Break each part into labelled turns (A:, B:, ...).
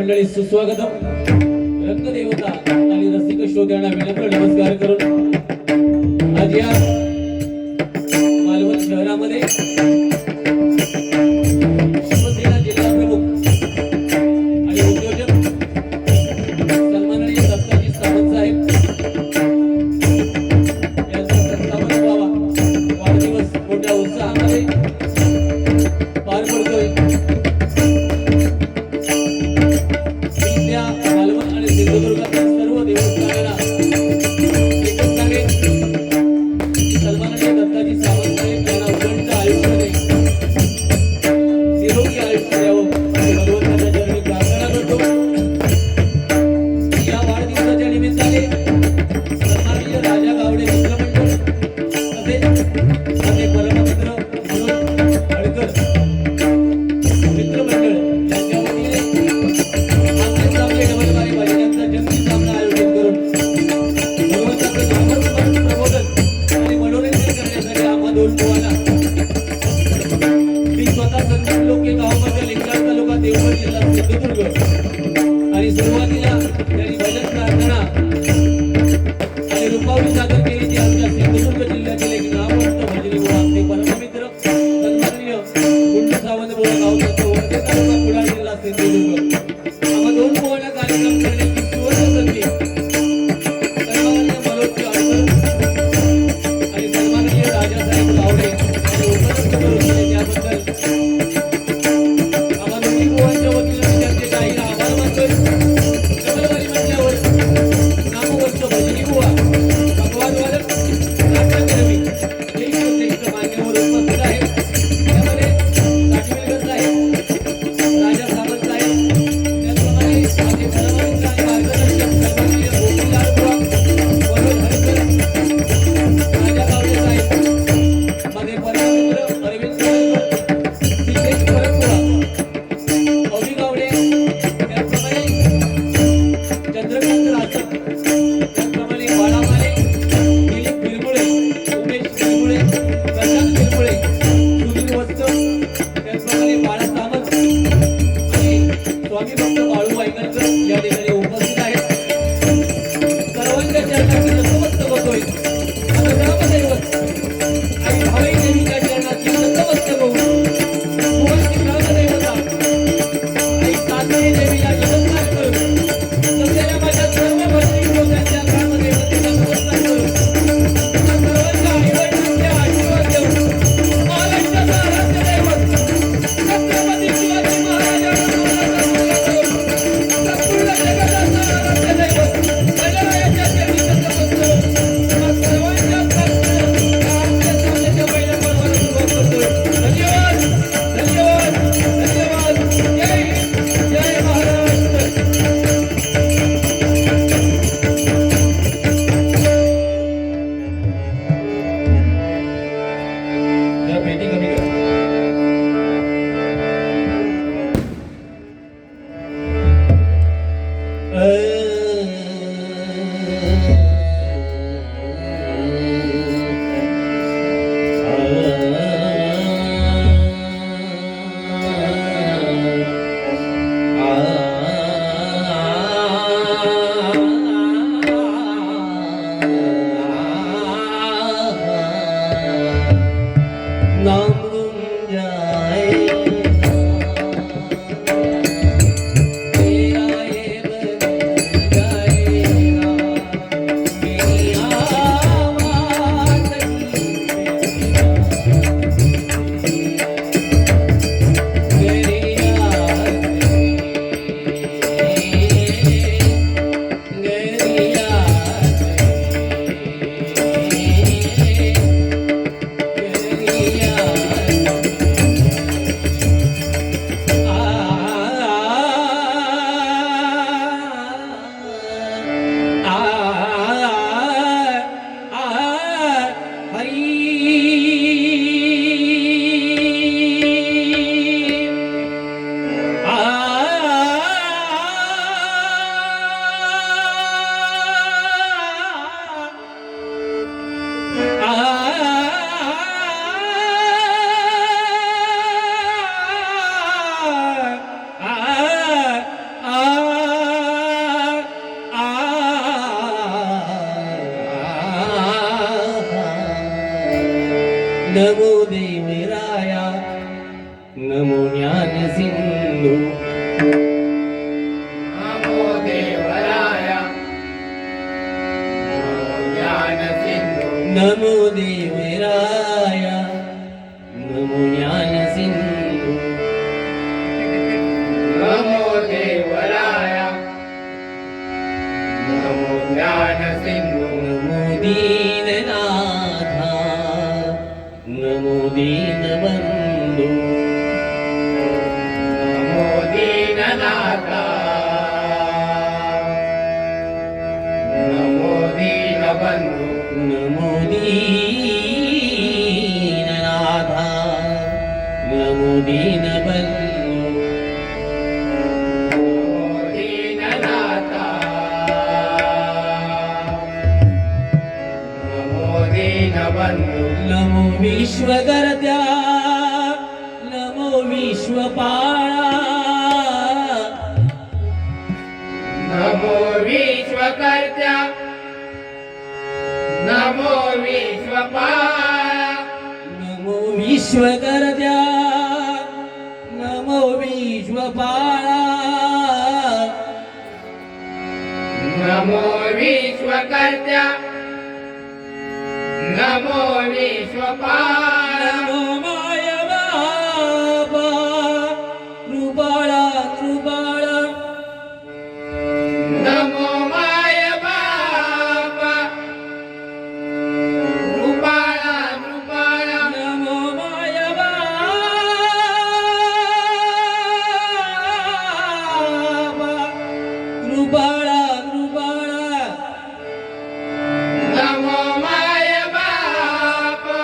A: मंडळी सुस्वागतम. रक्तदेवता आणि रसिक श्रोत्यांना विनम्र नमस्कार करून आज या मालवण शहरामध्ये शिवसेना जिल्हा प्रमुख आणि उद्योजक सन्माननीय दत्ताजी सावंत साहेब यांचा 57वा वाढदिवस मोठ्या उत्साहामध्ये पार पडतोय. मालवण आणि सिंधुदुर्गातील सर्व देवस्थानांना एकच सांगेन की सन्माननीय दत्ताजी सावंत साहेब यांना उदंड आयुष्य दे, निरोगी आयुष्य द्यावं आणि भगवंताच्या चरणी प्रार्थना करतो. या वाढदिवसाच्या निमित्ताने सन्माननीय राजा गावडे मित्रमंडळ तसेच माझे परममित्र मनोज अडकर मित्रमंडळ यांच्या वतीने आणि सुरुवातीला त्यांनी भजन प्रार्थना आणि रूपावली सादर केली जी आमच्या सिंधुदुर्ग जिल्ह्यातील एक नामवंत भजनी बुवा ते परममित्र सन्माननीय गुंड सावंत बुवा गावचा वडके तालुका कुडाळ जिल्हा सिंधुदुर्ग. आम्हा दोन बुवांना कार्यक्रम करण्याची सुवर्ण संधी सन्माननीय मनोज अडकर आणि सन्माननीय राजासाहेब गावडे यांनी उपस्थित करून दिले त्याबद्दल आम्हा दोन्ही बुवांच्या वतीने जाहीर आभार मानतोय. कमलवारी म्हटल्यावर नामवंत भजनी बुवा भगवान चरणाची नतमस्तक होतोय. आता ग्रामदैवत आई भावई देवीच्या चरणाची नतमस्तक होऊन भुवनची ग्रामदैवता आई सातेरी देवीला नमस्कार करून सगळ्या माझ्या सर्व भजनी लोकांच्या ग्रामदैवतेला नमस्कार करून सर्वांच्या आईवडिलांचे आशीर्वाद घेऊन महाराष्ट्राचं आराध्य दैवत छत्रपती शिवाजी महाराजांना संपूर्ण जगाचा आराध्य दैवत बळीरायाच्या चरणी नतमस्तक होऊन सर्वांच्या सामने पहिल्या पर्वाला सुरुवात करतोय. धन्यवाद धन्यवाद धन्यवाद. जय हिंद जय महाराष्ट्र. जरा पेटी कमी कर. नाम गुम जाएगा तेरा ये बन जाएगा मेरी आवाज़ मेरी याद मेरी नमो देवराया नमो ज्ञान सिंधू
B: नमो देवराया नमो ज्ञान सिंधू
A: नमो देवराया नमो ज्ञान सिंधू
B: नमो देवराया नमो ज्ञान सिंधू
A: नमो दीननाथा नमो दीनबंधू
B: नमो दीननाथा नमो दीनबंधू
A: नमो दीननाथा नमो दीनबंधू
B: नमो दीननाथा नमो दीनबंधू
A: नमो विश्वकर्त्या नमो विश्वपाळा
B: नमो विश्वकर्त्या नमो विश्वपाला
A: नमो विश्वकर्त्या नमो विश्वपाळा
B: नमो विश्वकर्त्या नमो विश्वपाला
A: नमो माय बाबा कृपाळा कृपाळा
B: नमो माय बाबा कृपाळा कृपाळा
A: नमो माय बाबा कृपाळा कृपाळा
B: नमो माय बाबा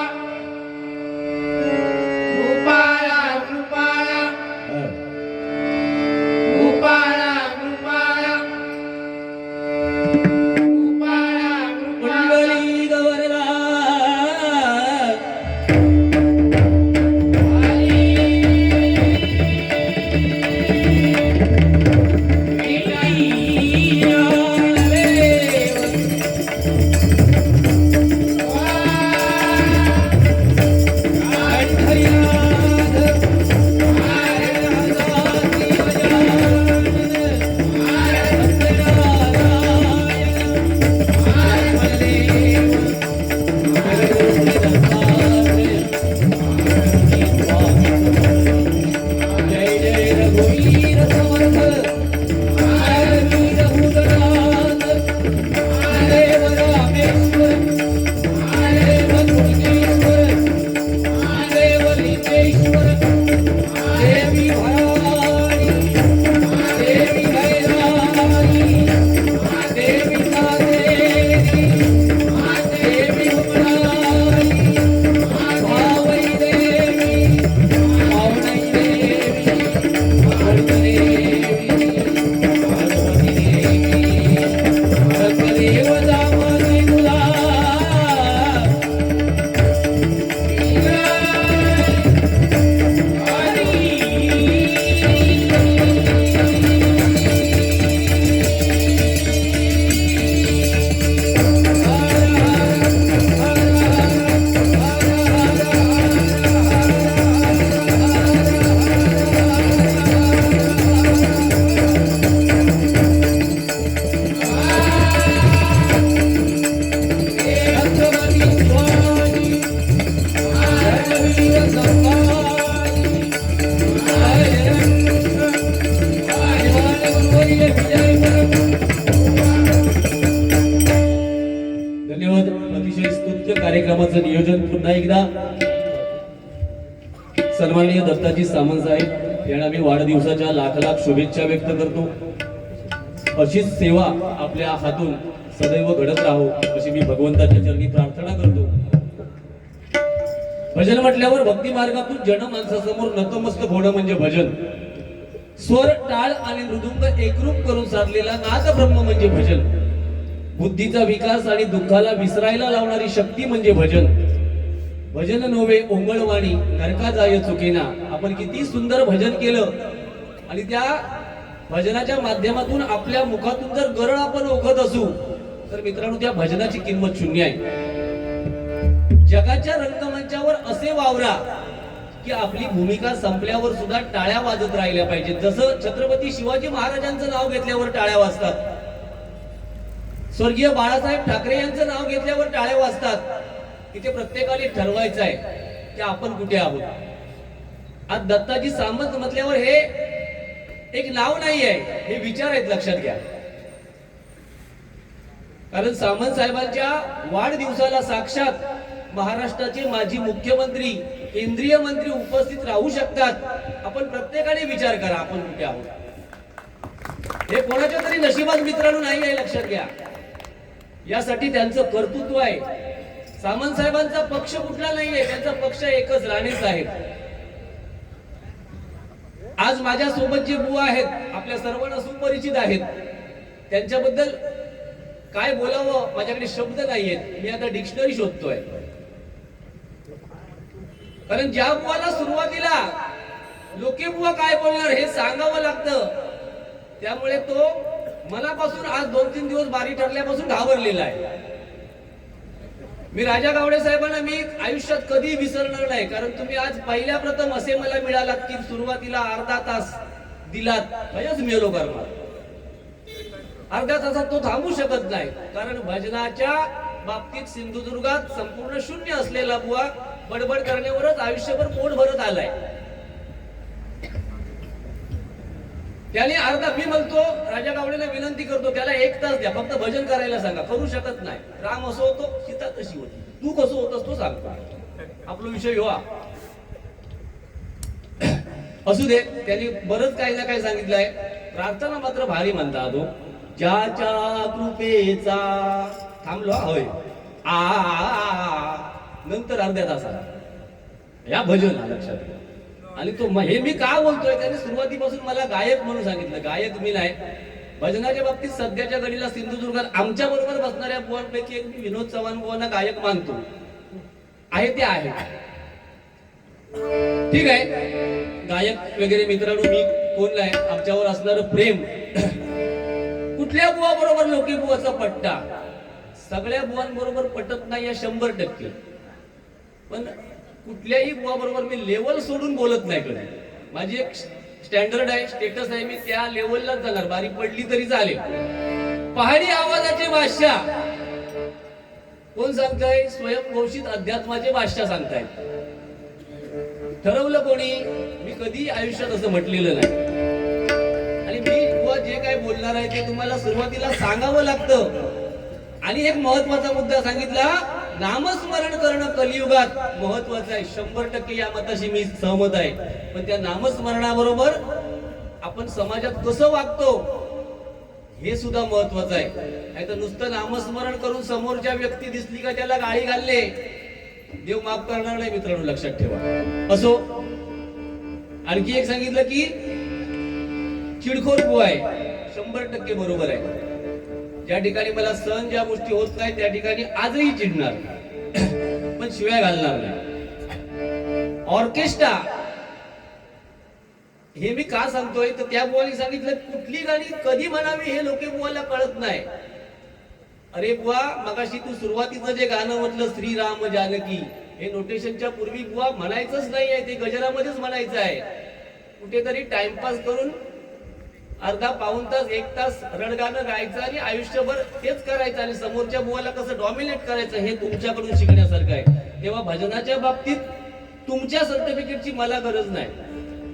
A: धन्यवाद. अतिशय स्तुत्य कार्यक्रमाचं नियोजन पुन्हा एकदा सन्माननीय दत्ताजी सामंत साहेब यांना मी वाढदिवसाच्या लाख लाख शुभेच्छा व्यक्त करतो. अशीच सेवा आपल्या हातून सदैव घडत राहो अशी मी भगवंताच्या चरणी प्रार्थना करतो. भजन म्हटल्यावर भक्ती मार्गातून जनमानसासमोर नतमस्तक होणं म्हणजे भजन. स्वर, टाळ आणि मृदुंग एकरूप करून साधलेला नाद ब्रह्म म्हणजे भजन. बुद्धीचा विकास आणि दुःखाला विसरायला लावणारी शक्ती म्हणजे भजन. भजन नोवे ओंगळवाणी नरका जाय चुकेना. आपण किती सुंदर भजन केलं आणि त्या भजनाच्या माध्यमातून आपल्या मुखातून जर गरळ आपण ओघत असू तर मित्रांनो त्या भजनाची किंमत शून्य आहे. जगाच्या रंगमंचावर असे वावरा की आपली भूमिका संपल्यावर सुद्धा टाळ्या वाजत राहिल्या पाहिजेत. जसं छत्रपती शिवाजी महाराजांचं नाव घेतल्यावर टाळ्या वाजतात, स्वर्गीय बाळासाहेब ठाकरे यांचं नाव घेतल्यावर टाळ्या वाजतात. तिथे प्रत्येकाने ठरवायचं आहे की आपण कुठे आहोत. आज दत्ताजी सामंत म्हटल्यावर हे एक नाव नाही आहे, हे विचार आहेत, लक्षात घ्या. कारण सामंत साहेबांच्या वाढदिवसाला साक्षात महाराष्ट्राचे माजी मुख्यमंत्री, केंद्रीय मंत्री उपस्थित राहू शकतात. आपण प्रत्येकाने विचार करा आपण कुठे आहोत. हे कोणाच्या तरी नशिबात मित्रांनो नाही आहे, लक्षात घ्या. यासाठी त्यांचं कर्तृत्व आहे. सामंत साहेबांचा पक्ष कुठला नाहीये, त्यांचा पक्ष एकच, राणे साहेब. आज माझ्या सोबत जे बुवा आहेत आपल्या सर्वांना सुपरिचित आहेत, त्यांच्याबद्दल काय बोलावं माझ्याकडे शब्द नाहीयेत. मी आता डिक्शनरी शोधतोय. कारण ज्या बुवाला सुरुवातीला लोके बुवा काय बोलणार हे सांगावं लागतं, त्यामुळे तो मनापासून आज 2-3 दिवस बारी ठरल्यापासून घाबरलेला आहे. मी राजा गावडे साहेबांना मी आयुष्यात कधी विसरणार नाही. कारण तुम्ही आज पहिल्या प्रथम असे मला मिळालात की सुरुवातीला अर्धा तास दिलात, भयच मेलो करणार. अर्ध्या तासात तो थांबू शकत नाही. कारण भजनाच्या बाबतीत सिंधुदुर्गात संपूर्ण शून्य असलेला बुवा बडबड करण्यावरच आयुष्यभर पोट भरत आलाय. त्याने अर्धा, मी म्हणतो राजा गावडेला विनंती करतो त्याला 1 तास द्या, फक्त भजन करायला सांगा. करू शकत नाही. राम असो होतो, सीता कशी होती, तू कसं होतस तो सांगतो. आपला विषय हो असू दे. त्यांनी बरंच काही ना काही सांगितलंय. प्रार्थना मात्र भारी म्हणता तो. ज्याच्या कृपेचा थांबलो होय नंतर अर्ध्या तासाला या भजन लक्षात घ्या. आणि तो हे मी का बोलतोय, त्याने सुरुवातीपासून मला गायक म्हणून सांगितलं. गायक मी नाही. भजनाच्या बाबतीत सध्याच्या घडीला सिंधुदुर्गात आमच्या बरोबर बसणाऱ्या बुवांपैकी एक मी विनोद चव्हाण बुवांना गायक मानतो. आहे ते आहे, ठीक आहे. गायक वगैरे मित्रांनो मी कोण नाही. आमच्यावर असणार प्रेम कुठल्या बुवा बरोबर लोके बुवाचा पट्टा सगळ्या बुवांबरोबर पटत नाही या 100%. पण कुठल्याही बुवा बरोबर मी लेवल सोडून बोलत नाही कधी. माझी एक स्टँडर्ड आहे, स्टेटस आहे. मी त्या लेवललाच जाणार, बारी पडली तरी चालेल. पहाडी आवाजाचे बादशाह कोण सांगताय? स्वयंघोषित अध्यात्माचे बादशाह सांगताय. ठरवलं कोणी? मी कधी आयुष्यात असं म्हटलेलं नाही. आणि मी बुवा जे काय बोलणार आहे ते तुम्हाला सुरुवातीला सांगावं लागतं. आणि एक महत्वाचा मुद्दा सांगितला, नामस्मरण करणं कलियुगात महत्वाचं आहे. 100% या मताशी मी सहमत आहे. पण त्या नामस्मरणाबरोबर आपण समाजात कसं वागतो हे सुद्धा महत्वाचं आहे. नाहीतर नुसतं नामस्मरण करून समोरच्या व्यक्ती दिसली का त्याला गाळी घालले, देव माफ करणार नाही मित्रांनो, लक्षात ठेवा. असो, आणखी एक सांगितलं की चिडखोर बुवा आहे. 100% बरोबर आहे. ज्या ठिकाणी मला सहन ज्या गोष्टी होत नाही त्या ठिकाणी आजही चिडणार पण शिवाय घालणार नाही. ऑर्केस्ट्रा हे मी का सांगतोय तर त्या बुवानी सांगितलं कुठली गाणी कधी म्हणावी हे लोके बुवाला कळत नाही. अरे बुवा, मगाशी तू सुरुवातीचं जे गाणं म्हटलं श्रीराम जानकी, हे नोटेशनच्या पूर्वी बुवा म्हणायचंच नाही आहे, ते गजरामध्येच म्हणायचं आहे. कुठेतरी टाइमपास करून अर्धा पाऊण तास 1 तास रडगाणं गायचं आणि आयुष्यभर तेच करायचं आणि समोरच्या बुवाला कसं डॉमिनेट करायचं हे तुमच्याकडून शिकण्यासारखं आहे. तेव्हा भजनाच्या बाबतीत तुमच्या सर्टिफिकेटची मला गरज नाही.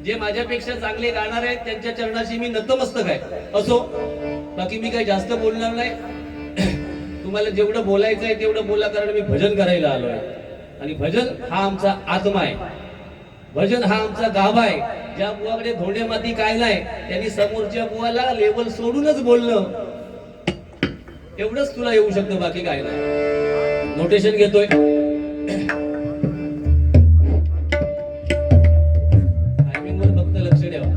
A: जे माझ्यापेक्षा चांगले गाणार आहेत त्यांच्या चरणाशी मी नतमस्तक आहे. असो, बाकी मी काही जास्त बोलणार नाही. तुम्हाला जेवढं बोलायचं आहे तेवढं बोला, कारण मी भजन करायला आलोय आणि भजन हा आमचा आत्मा आहे, भजन हा आमचा गाभा आहे. ज्या बुवाकडे धोंडे माती काय नाही त्यांनी समोरच्या बुवाला लेवल सोडूनच बोलणं, एवढंच तुला येऊ शकतं, बाकी काय नाही. नोटेशन घेतोय. टायमिंगवर फक्त लक्ष द्यावा.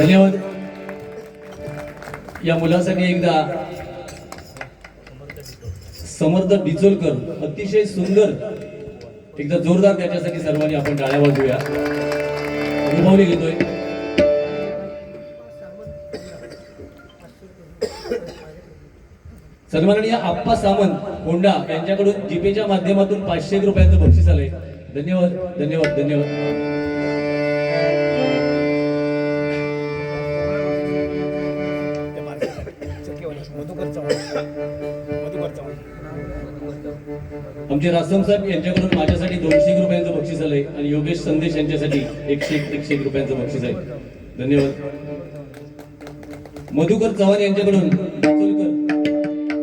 A: धन्यवाद. या मुलासाठी एकदा समर्थ डिचोलकर अतिशय सुंदर एकदा जोरदार त्याच्यासाठी सर्वांनी आपण टाळ्या वाजवूया. अनुभवली घेतोय. सन्माननीय आप्पा सामंत होंडा यांच्याकडून जीपेच्या माध्यमातून 500 रुपयांचं बक्षीस आलंय. धन्यवाद धन्यवाद धन्यवाद. आमचे रासम साहेब यांच्याकडून माझ्यासाठी 200 रुपयांचं बक्षीस आलंय आणि योगेश संदेश यांच्यासाठी 101 रुपयांचं बक्षीस आहे. धन्यवाद. मधुकर चव्हाण यांच्याकडून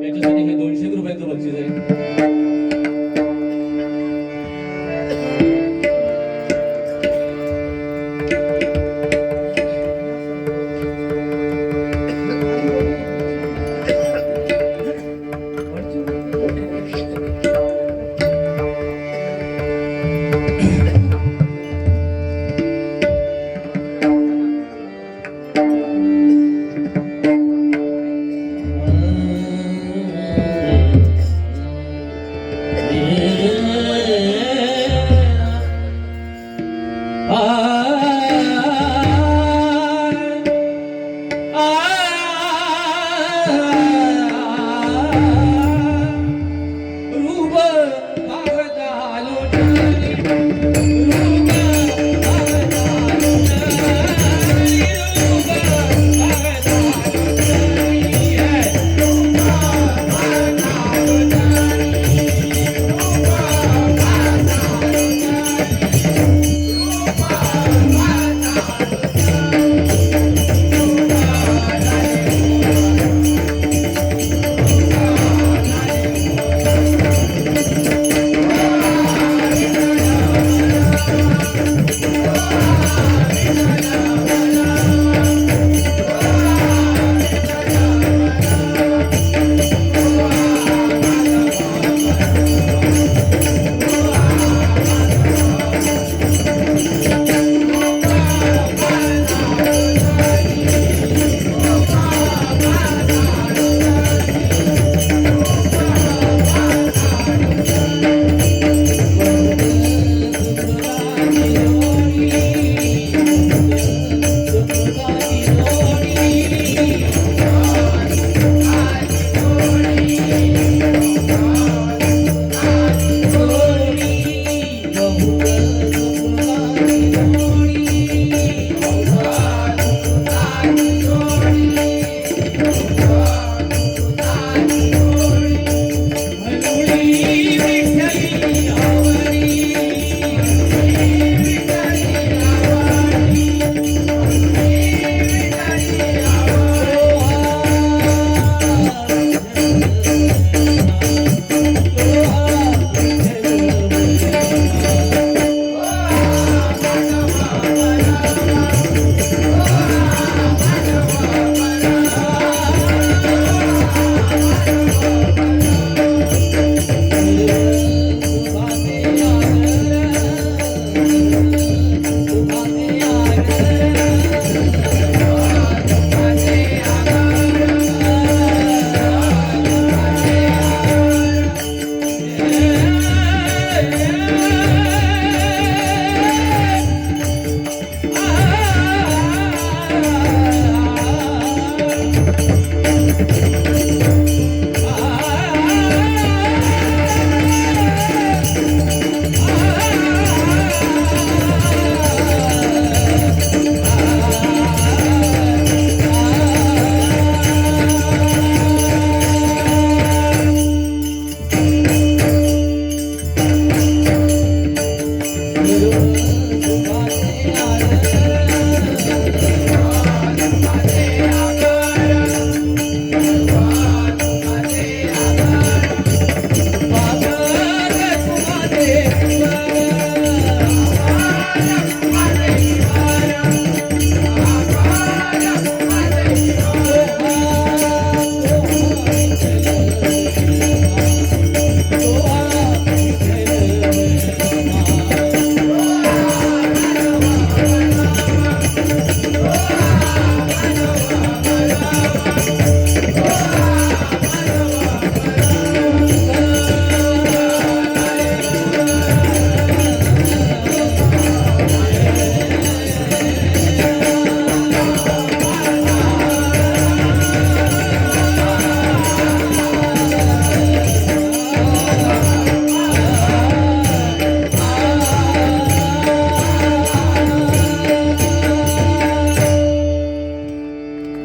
A: यांच्यासाठी हे 200 रुपयांचं बक्षीस आहे.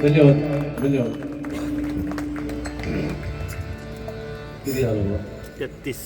A: धन्यवाद धन्यवाद. किती झालं बा?
C: 33